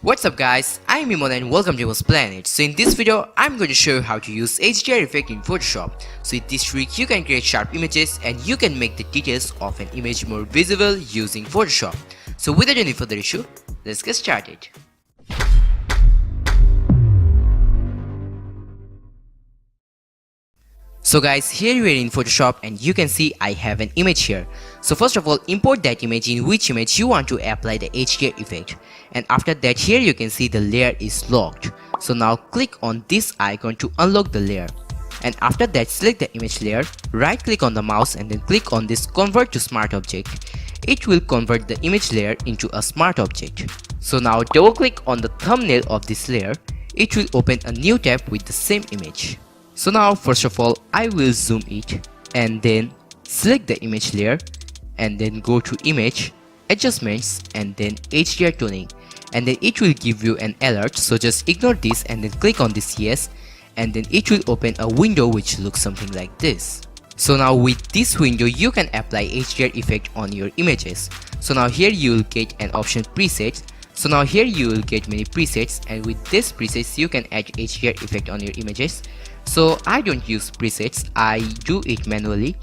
What's up guys, I'm Emon and welcome to Emon's Planet. So in this video, I'm going to show you how to use HDR effect in Photoshop. So with this trick, you can create sharp images and you can make the details of an image more visible using Photoshop. So without any further ado, let's get started. So guys, here we are in Photoshop and you can see I have an image here. So first of all, import that image in which image you want to apply the HDR effect. And after that, here you can see the layer is locked. So now click on this icon to unlock the layer. And after that, select the image layer, right click on the mouse and then click on this convert to smart object. It will convert the image layer into a smart object. So now double click on the thumbnail of this layer. It will open a new tab with the same image. So now first of all, I will zoom it and then select the image layer and then go to image, adjustments and then HDR tuning, and then it will give you an alert. So just ignore this and then click on this yes, and then it will open a window which looks something like this. So now with this window you can apply HDR effect on your images. So now here you will get an option presets. So now here you will get many presets, and with this presets you can add HDR effect on your images. So I don't use presets, I do it manually.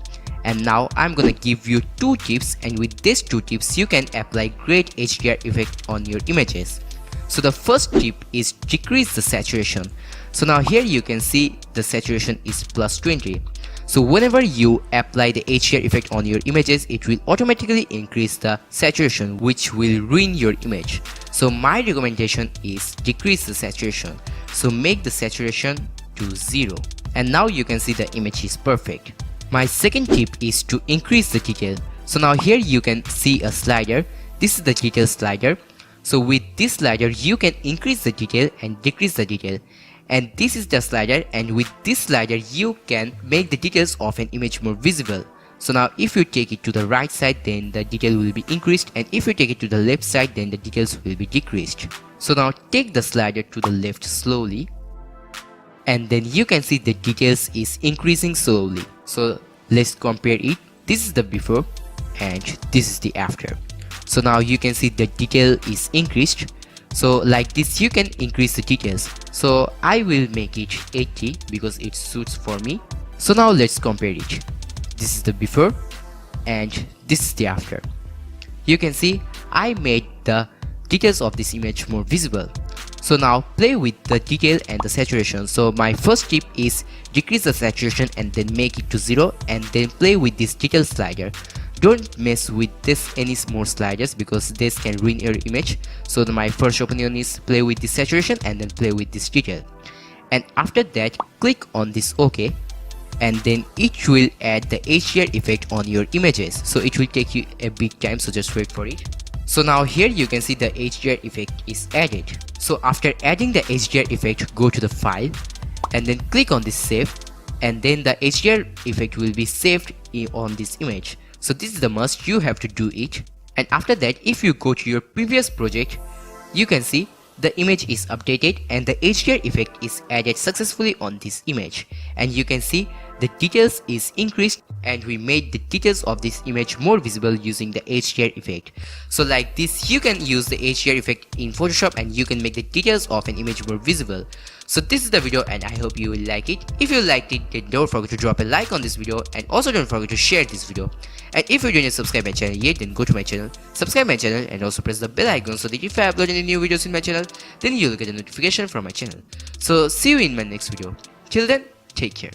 And now I'm gonna give you two tips, and with these two tips you can apply great HDR effect on your images. So the first tip is decrease the saturation. So now here you can see the saturation is +20. So whenever you apply the HDR effect on your images, it will automatically increase the saturation, which will ruin your image. So my recommendation is decrease the saturation. So make the saturation to 0. And now you can see the image is perfect. My second tip is to increase the detail. So now here you can see a slider. This is the detail slider. So with this slider you can increase the detail and decrease the detail. And this is the slider, and with this slider you can make the details of an image more visible. So now if you take it to the right side, then the detail will be increased, and if you take it to the left side, then the details will be decreased. So now take the slider to the left slowly, and then you can see the details is increasing slowly. So let's compare it. This is the before and this is the after. So now you can see the detail is increased. So like this you can increase the details. So I will make it 80 because it suits for me. So now let's compare it. This is the before and this is the after. You can see I made the details of this image more visible. So now play with the detail and the saturation. So my first tip is decrease the saturation and then make it to 0, and then play with this detail slider. Don't mess with this any more sliders because this can ruin your image. So my first opinion is play with the saturation and then play with this detail. And after that, click on this OK, and then it will add the HDR effect on your images. So it will take you a bit time, so just wait for it. So now here you can see the HDR effect is added. So after adding the HDR effect, go to the file and then click on this save, and then the HDR effect will be saved on this image. So this is the must, you have to do it. And after that, if you go to your previous project, you can see the image is updated and the HDR effect is added successfully on this image. And you can see the details is increased, and we made the details of this image more visible using the HDR effect. So like this you can use the HDR effect in Photoshop and you can make the details of an image more visible. So this is the video and I hope you will like it. If you liked it, then don't forget to drop a like on this video, and also don't forget to share this video. And if you didn't subscribe my channel yet, then go to my channel, subscribe my channel, and also press the bell icon so that if I upload any new videos in my channel, then you'll get a notification from my channel. So see you in my next video. Till then, take care.